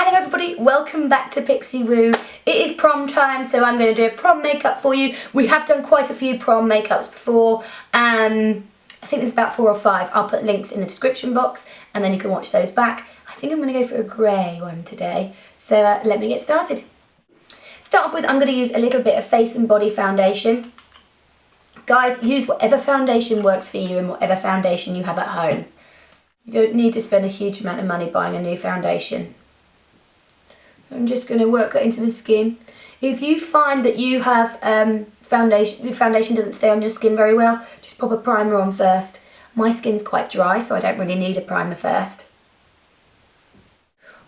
Hi there everybody, welcome back to Pixie Woo. It is prom time, so I'm going to do a prom makeup for you. We have done quite a few prom makeups before. I think there's about 4 or 5. I'll put links in the description box and then you can watch those back. I think I'm going to go for a grey one today, so let me get started. Start off with, I'm going to use a little bit of face and body foundation. Guys, use whatever foundation works for you and whatever foundation you have at home. You don't need to spend a huge amount of money buying a new foundation. I'm just going to work that into the skin. If you find that you have the foundation doesn't stay on your skin very well, just pop a primer on first. My skin's quite dry, so I don't really need a primer first.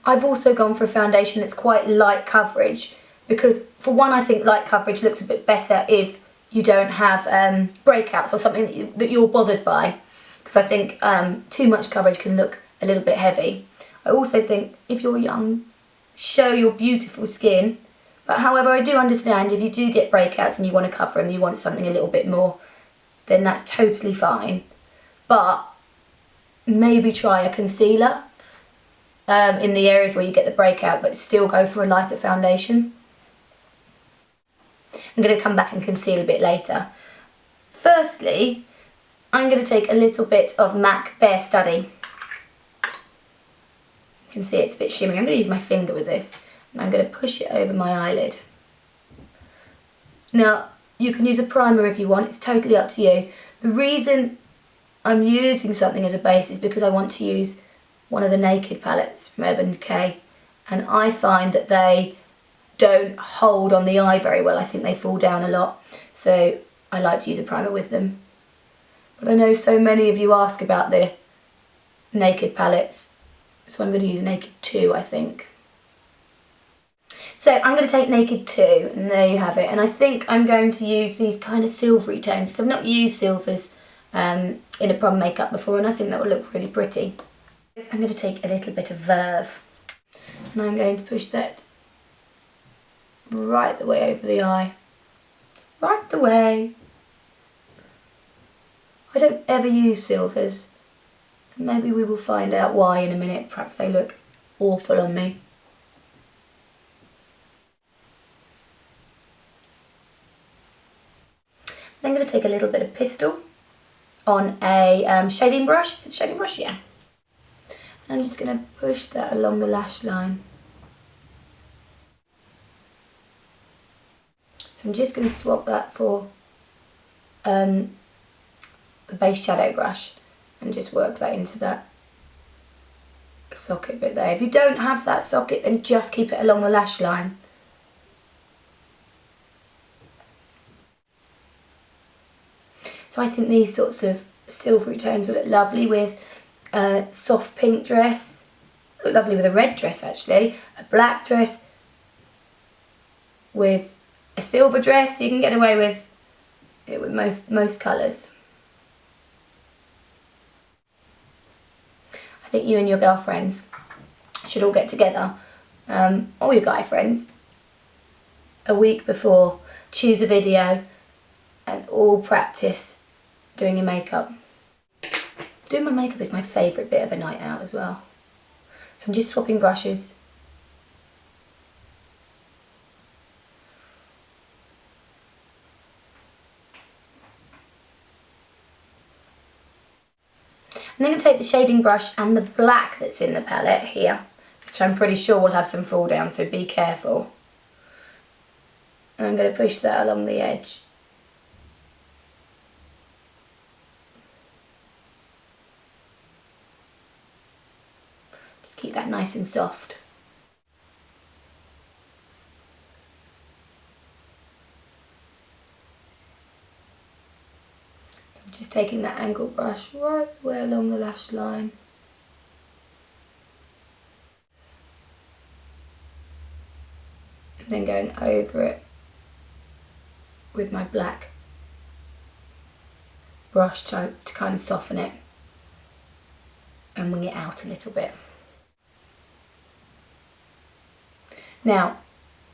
I've also gone for a foundation that's quite light coverage because, for one, I think light coverage looks a bit better if you don't have breakouts or something that you're bothered by, because I think too much coverage can look a little bit heavy. I also think if you're young, show your beautiful skin, but however I do understand if you do get breakouts and you want to cover them, you want something a little bit more, then that's totally fine. But maybe try a concealer in the areas where you get the breakout, but still go for a lighter foundation. I'm going to come back and conceal a bit later. Firstly, I'm going to take a little bit of MAC Bare Study. You can see it's a bit shimmery. I'm going to use my finger with this and I'm going to push it over my eyelid. Now, you can use a primer if you want, it's totally up to you. The reason I'm using something as a base is because I want to use one of the Naked palettes from Urban Decay, and I find that they don't hold on the eye very well. I think they fall down a lot, so I like to use a primer with them. But I know so many of you ask about the Naked palettes, so I'm going to use Naked 2, I think. So I'm going to take Naked 2, and there you have it. And I think I'm going to use these kind of silvery tones. So I've not used silvers in a prom makeup before, and I think that will look really pretty. I'm going to take a little bit of Verve, and I'm going to push that right the way over the eye. Right the way. I don't ever use silvers. Maybe we will find out why in a minute. Perhaps they look awful on me. Then I'm going to take a little bit of Pistol on a shading brush. Is it a shading brush? Yeah. And I'm just going to push that along the lash line. So I'm just going to swap that for the base shadow brush and just work that into that socket bit there. If you don't have that socket, then just keep it along the lash line. So I think these sorts of silvery tones will look lovely with a soft pink dress, look lovely with a red dress actually, a black dress, with a silver dress. You can get away with it with most colours. I think you and your girlfriends should all get together, or your guy friends, a week before, choose a video and all practice doing your makeup. Doing my makeup is my favourite bit of a night out as well. So I'm just swapping brushes. I'm then going to take the shading brush and the black that's in the palette here, which I'm pretty sure will have some fall down, so be careful. And I'm going to push that along the edge. Just keep that nice and soft. Just taking that angle brush right the way along the lash line. And then going over it with my black brush to kind of soften it and wing it out a little bit. Now,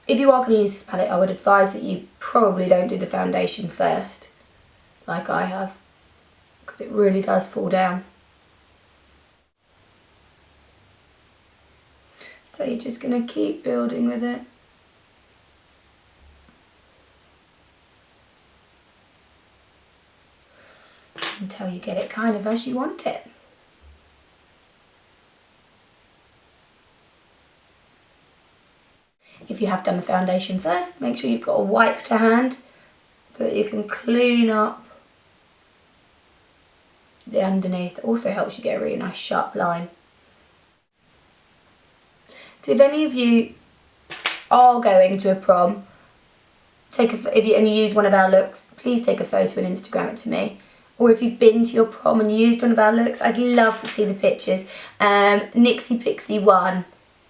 if you are going to use this palette, I would advise that you probably don't do the foundation first, like I have, because it really does fall down. So you're just going to keep building with it. Until you get it kind of as you want it. If you have done the foundation first, make sure you've got a wipe to hand so that you can clean up the underneath. It also helps you get a really nice sharp line. So if any of you are going to a prom, and you use one of our looks, please take a photo and Instagram it to me. Or if you've been to your prom and used one of our looks, I'd love to see the pictures. NixiePixie1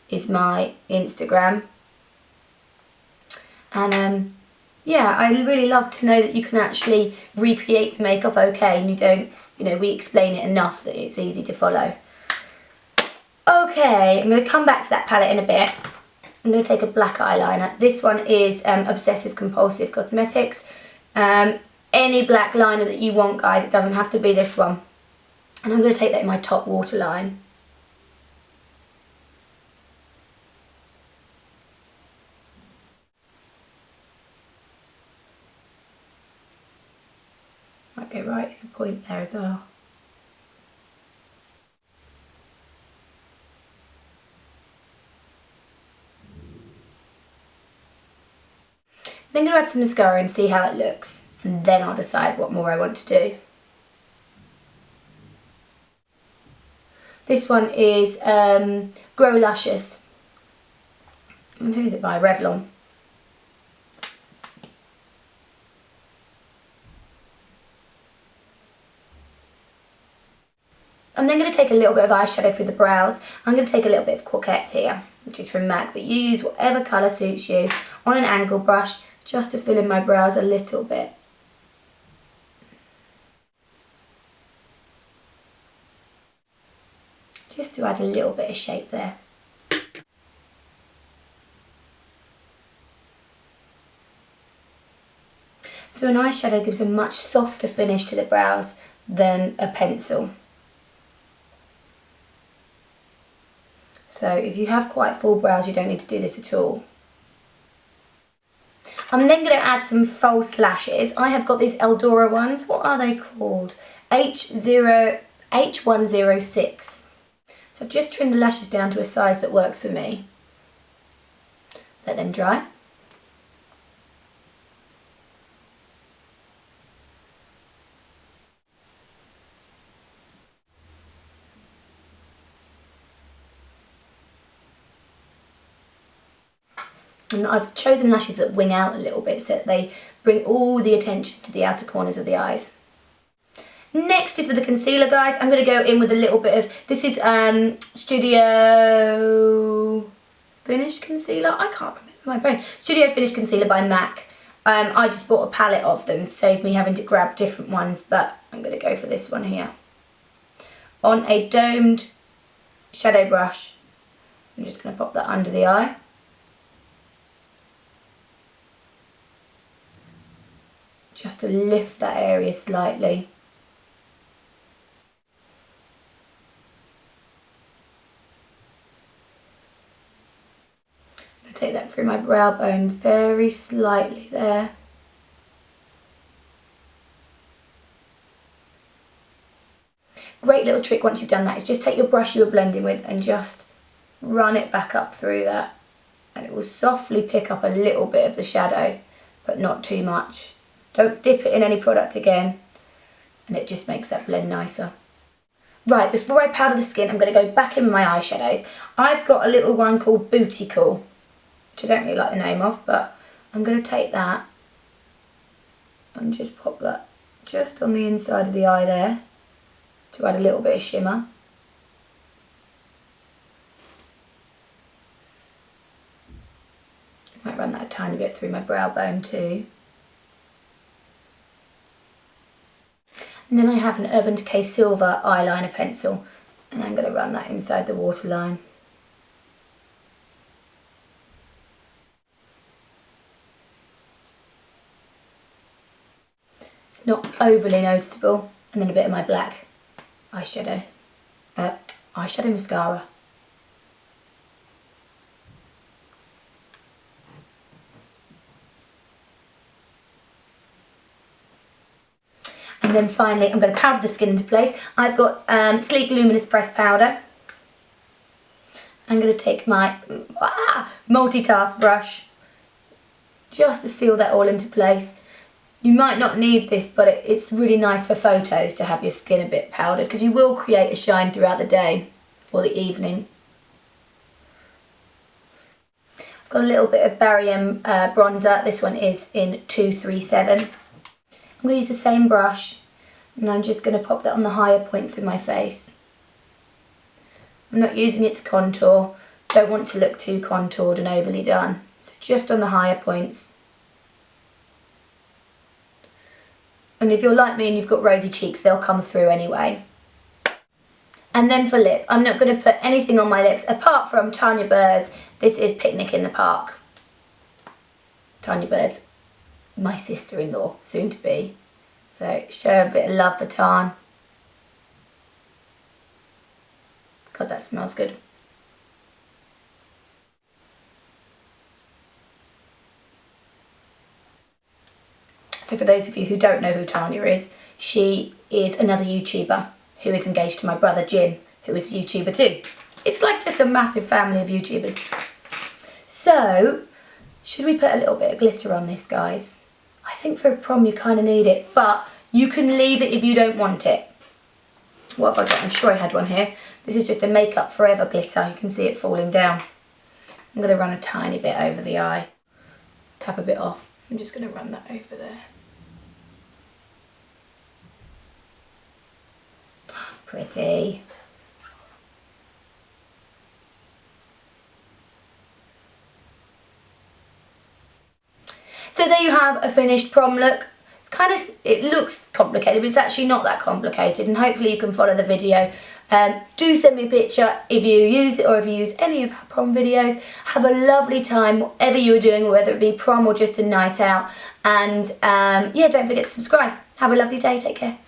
is my Instagram. And yeah, I really love to know that you can actually recreate the makeup okay, and you don't, we explain it enough that it's easy to follow. Okay, I'm going to come back to that palette in a bit. I'm going to take a black eyeliner. This one is Obsessive Compulsive Cosmetics. Any black liner that you want, guys, it doesn't have to be this one. And I'm going to take that in my top waterline. Might go right at the point there as well. Then I'm going to add some mascara and see how it looks. And then I'll decide what more I want to do. This one is Grow Luscious. And who's it by? Revlon. I'm then going to take a little bit of eyeshadow for the brows. I'm going to take a little bit of Cocquette here, which is from MAC, but you use whatever colour suits you on an angle brush just to fill in my brows a little bit. Just to add a little bit of shape there. So an eyeshadow gives a much softer finish to the brows than a pencil. So if you have quite full brows, you don't need to do this at all. I'm then going to add some false lashes. I have got these Eldora ones. What are they called? H106. So I've just trimmed the lashes down to a size that works for me. Let them dry. And I've chosen lashes that wing out a little bit so that they bring all the attention to the outer corners of the eyes. Next is with the concealer, guys. I'm going to go in with a little bit of, this is Studio Finish Concealer. I can't remember my brain. Studio Finish Concealer by MAC. I just bought a palette of them, saved me having to grab different ones, but I'm going to go for this one here. On a domed shadow brush, I'm just going to pop that under the eye. Just to lift that area slightly. I'm going to take that through my brow bone very slightly there. Great little trick once you've done that is just take your brush you were blending with and just run it back up through that. And it will softly pick up a little bit of the shadow, but not too much. Don't dip it in any product again, and it just makes that blend nicer. Right, before I powder the skin, I'm going to go back in with my eyeshadows. I've got a little one called Booty Kohl, which I don't really like the name of, but I'm going to take that and just pop that just on the inside of the eye there to add a little bit of shimmer. I might run that a tiny bit through my brow bone too. And then I have an Urban Decay Silver eyeliner pencil, and I'm going to run that inside the waterline. It's not overly noticeable. And then a bit of my black eyeshadow, eyeshadow mascara. And then finally, I'm going to powder the skin into place. I've got Sleek Luminous Pressed Powder. I'm going to take my multitask brush just to seal that all into place. You might not need this, but it's really nice for photos to have your skin a bit powdered, because you will create a shine throughout the day or the evening. I've got a little bit of Barry bronzer. This one is in 237. I'm going to use the same brush, and I'm just going to pop that on the higher points of my face. I'm not using it to contour. Don't want to look too contoured and overly done. So just on the higher points. And if you're like me and you've got rosy cheeks, they'll come through anyway. And then for lip, I'm not going to put anything on my lips apart from Tanya Burr's. This is Picnic in the Park. Tanya Burr's my sister-in-law, soon to be. So show a bit of love for Tan. God, that smells good. So for those of you who don't know who Tanya is, she is another YouTuber who is engaged to my brother Jim, who is a YouTuber too. It's like just a massive family of YouTubers. So, should we put a little bit of glitter on this, guys? I think for a prom you kind of need it, but you can leave it if you don't want it. What have I got? I'm sure I had one here. This is just a Makeup Forever glitter. You can see it falling down. I'm going to run a tiny bit over the eye. Tap a bit off. I'm just going to run that over there. Pretty. So there you have a finished prom look. It's kind of, it looks complicated, but it's actually not that complicated, and hopefully you can follow the video. Do send me a picture if you use it or if you use any of our prom videos. Have a lovely time, whatever you're doing, whether it be prom or just a night out. And yeah, don't forget to subscribe. Have a lovely day. Take care.